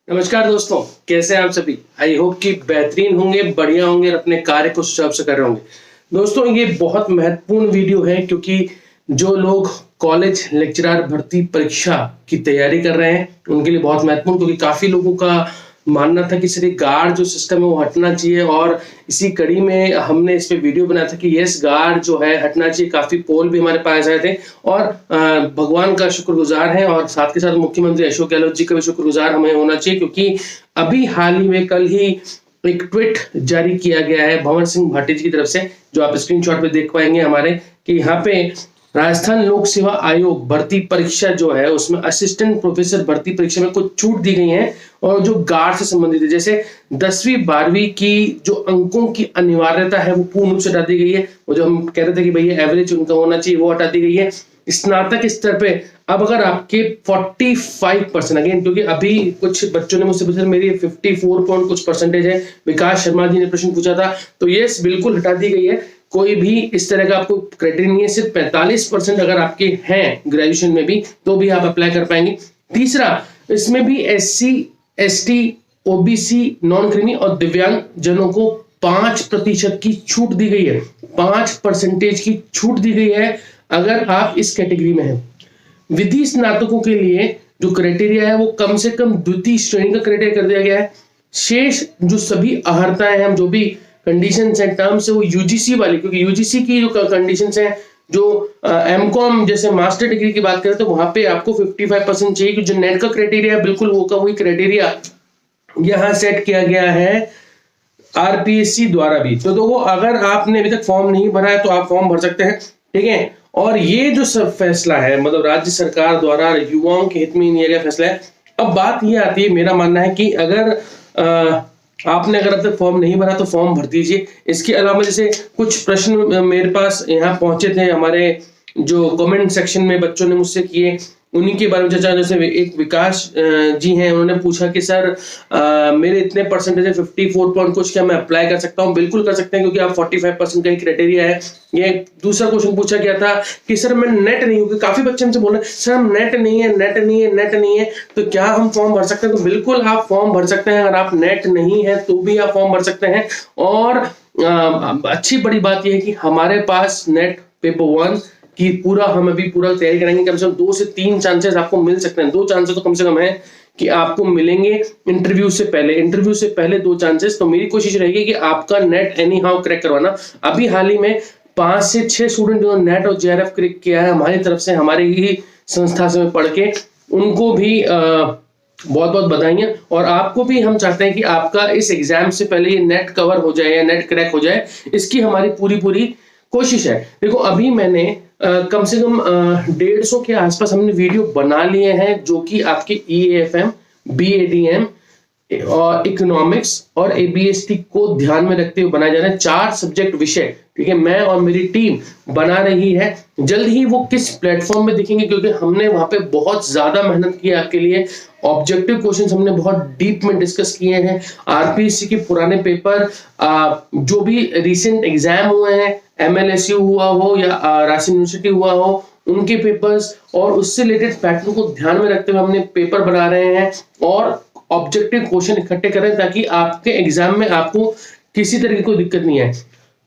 नमस्कार दोस्तों, कैसे हैं आप सभी। आई होप कि बेहतरीन होंगे, बढ़िया होंगे और अपने कार्य को सुचारू से कर रहे होंगे। दोस्तों, ये बहुत महत्वपूर्ण वीडियो है क्योंकि जो लोग कॉलेज लेक्चरर भर्ती परीक्षा की तैयारी कर रहे हैं उनके लिए बहुत महत्वपूर्ण, क्योंकि काफी लोगों का मानना था कि सर ये गार्ड जो सिस्टम है वो हटना चाहिए। और इसी कड़ी में हमने इस पे वीडियो बनाया था कि यस, गार्ड जो है हटना चाहिए। काफी पोल भी हमारे पास आए थे और भगवान का शुक्रगुजार है और साथ के साथ मुख्यमंत्री अशोक गहलोत जी का भी शुक्रगुजार हमें होना चाहिए, क्योंकि अभी हाल ही में कल ही एक ट्वीट जारी किया गया है भंवर सिंह भाटी जी की तरफ से, जो आप स्क्रीनशॉट पे देख पाएंगे हमारे, कि यहाँ पे राजस्थान लोक सेवा आयोग भर्ती परीक्षा जो है उसमें असिस्टेंट प्रोफेसर भर्ती परीक्षा में कुछ छूट दी गई है और जो गार्ड से संबंधित है, जैसे 10वीं 12वीं की जो अंकों की अनिवार्यता है वो पूर्ण रूप से हटा दी गई है। वो जो हम कह रहे थे कि भैया एवरेज उनका होना चाहिए वो हटा दी गई है। स्नातक स्तर पे अब अगर आपके 45% अगेन, क्योंकि अभी कुछ बच्चों ने मुझसे पूछा मेरी 54 पॉइंट कुछ परसेंटेज है, विकास शर्मा जी ने प्रश्न पूछा था, तो ये बिल्कुल हटा दी गई है। कोई भी इस तरह का आपको क्राइटेरिया नहीं है। सिर्फ 45% अगर आपके हैं ग्रेजुएशन में भी तो भी आप अप्लाई कर पाएंगे। तीसरा, इसमें भी SC ST OBC non creamy और दिव्यांग जनों को 5% की छूट दी गई है। 5% की छूट दी गई है अगर आप इस कैटेगरी में हैं। विधि स्नातकों के लिए जो क्राइटेरिया है वो कम से कम द्वितीय श्रेणी का क्राइटेरिया कर दिया गया है। शेष जो सभी अहर्ताएं हैं, जो भी कंडीशंस हैं, टर्म्स है, वो UGC वाली, क्योंकि UGC की जो कंडीशंस हैं, जो MCOM जैसे मास्टर डिग्री की बात करें तो वहां पे आपको 55% चाहिए, क्योंकि जो नेट का क्राइटेरिया बिल्कुल वो का वही क्राइटेरिया यहाँ सेट किया गया है RPSC द्वारा भी। तो देखो, अगर आपने अभी तक फॉर्म नहीं भरा है तो आप फॉर्म भर सकते हैं, ठीक है। और ये जो सब फैसला है, मतलब राज्य सरकार द्वारा युवाओं के हित में लिया गया फैसला है। अब बात ये आती है, मेरा मानना है कि अगर आपने अगर अब तक फॉर्म नहीं भरा तो फॉर्म भर दीजिए। इसके अलावा जैसे कुछ प्रश्न मेरे पास यहाँ पहुंचे थे, हमारे जो कमेंट सेक्शन में बच्चों ने मुझसे किए, उन्हीं के बारे में चर्चा। जैसे एक विकास जी हैं, उन्होंने पूछा कि सर मेरे इतने परसेंटेज है 54 पॉइंट कुछ, क्या मैं अप्लाई कर सकता हूँ? बिल्कुल कर सकते हैं, क्योंकि आप 45% का ही क्राइटेरिया है। ये दूसरा क्वेश्चन पूछा गया था कि सर मैं नेट नहीं हूँ, काफी बच्चे हमसे बोल रहे हैं सर हम नेट नहीं है, नेट नहीं है, नेट नहीं है, तो क्या हम फॉर्म भर सकते हैं? तो बिल्कुल आप फॉर्म भर सकते हैं। अगर आप नेट नहीं है तो भी आप फॉर्म भर सकते हैं। और अच्छी बड़ी बात यह है कि हमारे पास नेट पेपर 1 कि पूरा हम अभी पूरा तैयारी करेंगे। कम से कम 2 से 3 चांसेस आपको मिल सकते हैं। 2 चांसेस तो कम से कम है कि आपको मिलेंगे इंटरव्यू से पहले। इंटरव्यू से पहले 2 चांसेस। तो मेरी कोशिश रहेगी कि आपका नेट एनी हाउ क्रैक करवाना। अभी हाल ही में 5 से 6 स्टूडेंट जो नेट और JRF क्रैक किया है हमारी तरफ से, हमारी ही संस्था से पढ़ के, उनको भी बहुत बहुत बधाइयां। और आपको भी हम चाहते हैं कि आपका इस एग्जाम से पहले ये नेट कवर हो जाए या नेट क्रैक हो जाए, इसकी हमारी पूरी कोशिश है। देखो, अभी मैंने कम से कम 150 के आसपास हमने वीडियो बना लिए हैं, जो कि आपके EAFM, BADM और इकोनॉमिक्स और ABST को ध्यान में रखते हुए बनाए जा रहे हैं। 4 सब्जेक्ट विषय, ठीक है, मैं और मेरी टीम बना रही है। जल्द ही वो किस प्लेटफॉर्म में दिखेंगे, क्योंकि हमने वहां पे बहुत ज्यादा मेहनत की है आपके लिए। ऑब्जेक्टिव क्वेश्चंस हमने बहुत डीप में डिस्कस किए हैं। RPSC के पुराने पेपर, जो भी रिसेंट एग्जाम हुए हैं, MLSU हुआ हो या राजस्थान यूनिवर्सिटी हुआ हो, उनके पेपर्स और उससे रिलेटेड पैटर्न को ध्यान में रखते हुए हमने पेपर बना रहे हैं और ऑब्जेक्टिव क्वेश्चन इकट्ठे करें, ताकि आपके एग्जाम में आपको किसी तरह की कोई दिक्कत नहीं है।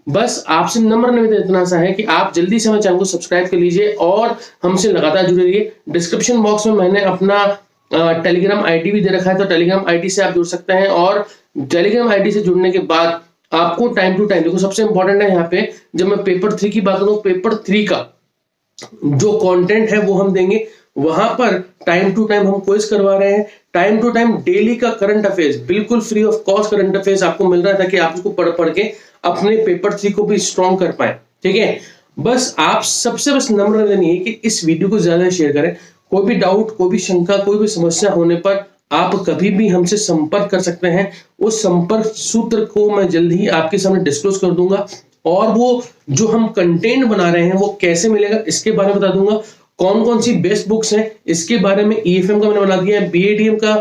बस आपसे नम्र निवेदन इतना सा है कि आप जल्दी से हमारे चैनल को सब्सक्राइब कर लीजिए और हमसे लगातार जुड़े रहिए। डिस्क्रिप्शन बॉक्स में मैंने अपना टेलीग्राम ID भी दे रखा है, तो टेलीग्राम ID से आप जुड़ सकते हैं। और टेलीग्राम ID से जुड़ने के बाद आपको टाइम टू टाइम, देखो सबसे इंपॉर्टेंट है यहाँ पे, जब मैं पेपर 3 की बात करूं, पेपर 3 का जो कंटेंट है वो हम देंगे। वहां पर टाइम टू टाइम हम क्विज करवा रहे हैं। टाइम टू टाइम डेली का करंट अफेयर्स, बिल्कुल free of cost current affairs आपको मिल रहा है, ताकि आप उसको पढ़ के अपने पेपर 3 को भी स्ट्रॉन्ग कर पाए, ठीक है। बस आप सबसे बस नम्र निवेदन है कि इस वीडियो को ज्यादा शेयर करें। कोई भी डाउट, कोई भी शंका, कोई भी समस्या होने पर आप कभी भी हमसे संपर्क कर सकते हैं। उस संपर्क सूत्र को मैं जल्द ही आपके सामने डिस्क्लोज कर दूंगा, और वो जो हम कंटेंट बना रहे हैं वो कैसे मिलेगा इसके बारे में बता दूंगा। कौन कौन सी बेस्ट बुक्स हैं इसके बारे में EFM का मैंने बना दिया है। BADM का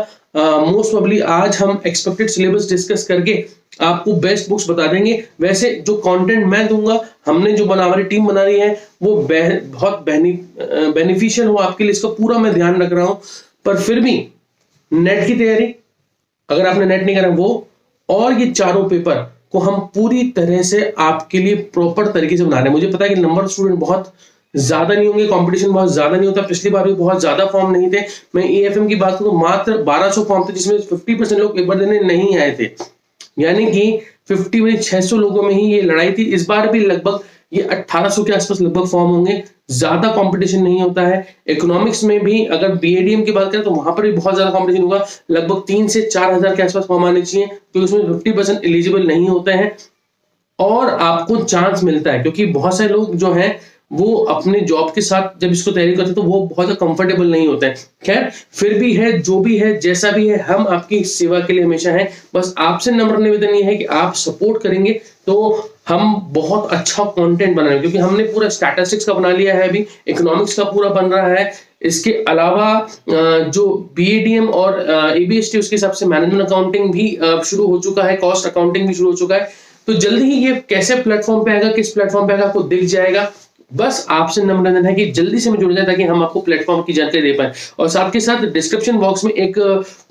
मोस्ट प्रोबेबली आज हम एक्सपेक्टेड सिलेबस डिस्कस करके आपको बेस्ट बुक्स बता देंगे। वैसे जो कंटेंट मैं दूंगा, हमने जो बना, हमारी टीम बना रही है, वो बहुत बेनिफिशियल हो आपके लिए, इसका पूरा मैं ध्यान रख रहा हूं। पर फिर भी नेट की तैयारी, अगर आपने नेट नहीं करा वो, और ये चारों पेपर को हम पूरी तरह से आपके लिए प्रॉपर तरीके से बना रहे हैं। मुझे पता है कि नंबर स्टूडेंट बहुत ज्यादा नहीं होंगे, कंपटीशन बहुत ज्यादा नहीं होता, पिछली बार भी बहुत ज्यादा फॉर्म नहीं थे। मैं एएफएम की बात करूं तो मात्र 1200 फॉर्म थे, जिसमें 50% लोग पेपर देने नहीं आए थे, यानी कि 50 में 600 लोगों में ही ये लड़ाई थी। इस बार भी लगभग ये 1800 के आसपास लगभग फॉर्म होंगे, ज्यादा कंपटीशन नहीं होता है। इकोनॉमिक्स में भी अगर बीएडीएम की बात करें तो वहां पर भी बहुत ज्यादा कंपटीशन होगा, लगभग 3 से 4000 के आसपास फॉर्म आने चाहिए, क्योंकि उसमें 50% एलिजिबल नहीं होते हैं और आपको चांस मिलता है, क्योंकि बहुत सारे लोग जो हैं वो अपने जॉब के साथ जब इसको तैयारी करते हैं तो वो बहुत कंफर्टेबल नहीं होते हैं। खैर फिर भी है, जो भी है, जैसा भी है, हम आपकी सेवा के लिए हमेशा हैं। बस आपसे नम्र निवेदन ये है कि आप सपोर्ट करेंगे तो हम बहुत अच्छा कंटेंट बनाएंगे, क्योंकि हमने पूरा स्टैटिस्टिक्स का बना लिया है, अभी इकोनॉमिक्स का पूरा बन रहा है। इसके अलावा जो बीएडीएम और एबीएसटी उसके हिसाब से मैनेजमेंट अकाउंटिंग भी शुरू हो चुका है, कॉस्ट अकाउंटिंग भी शुरू हो चुका है। तो जल्दी ही ये कैसे प्लेटफॉर्म पे आएगा, किस प्लेटफॉर्म पे आएगा, आपको दिख जाएगा। बस आपसे निवेदन है कि जल्दी से जुड़ जाए ताकि हम आपको प्लेटफॉर्म की जानकारी दे पाए। और साथ के साथ डिस्क्रिप्शन बॉक्स में एक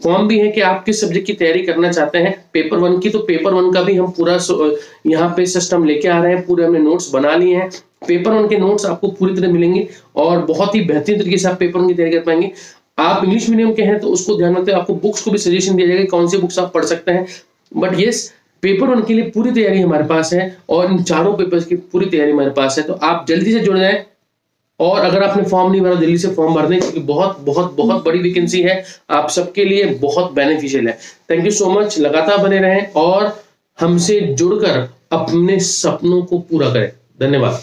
फॉर्म भी है कि आप किस सब्जेक्ट की तैयारी करना चाहते हैं पेपर 1 की, तो पेपर 1 का भी हम पूरा यहाँ पे सिस्टम लेके आ रहे हैं, पूरे हमने नोट्स बना लिए हैं। पेपर 1 के नोट्स आपको पूरी तरह मिलेंगे और बहुत ही बेहतरीन तरीके से आप पेपर 1 की तैयारी कर पाएंगे। आप इंग्लिश मीडियम के हैं तो उसको ध्यान रखते हैं, आपको बुक्स को भी सजेशन दिया जाएगा कौन सी बुक्स आप पढ़ सकते हैं। बट यस, पेपर 1 के लिए पूरी तैयारी हमारे पास है और इन चारों पेपर्स की पूरी तैयारी हमारे पास है। तो आप जल्दी से जुड़ जाएं और अगर आपने फॉर्म नहीं भरा जल्दी से फॉर्म भर दें, क्योंकि बहुत बहुत बहुत बड़ी वैकेंसी है, आप सबके लिए बहुत बेनिफिशियल है। थैंक यू सो मच, लगातार बने रहें और हमसे जुड़कर अपने सपनों को पूरा करें। धन्यवाद।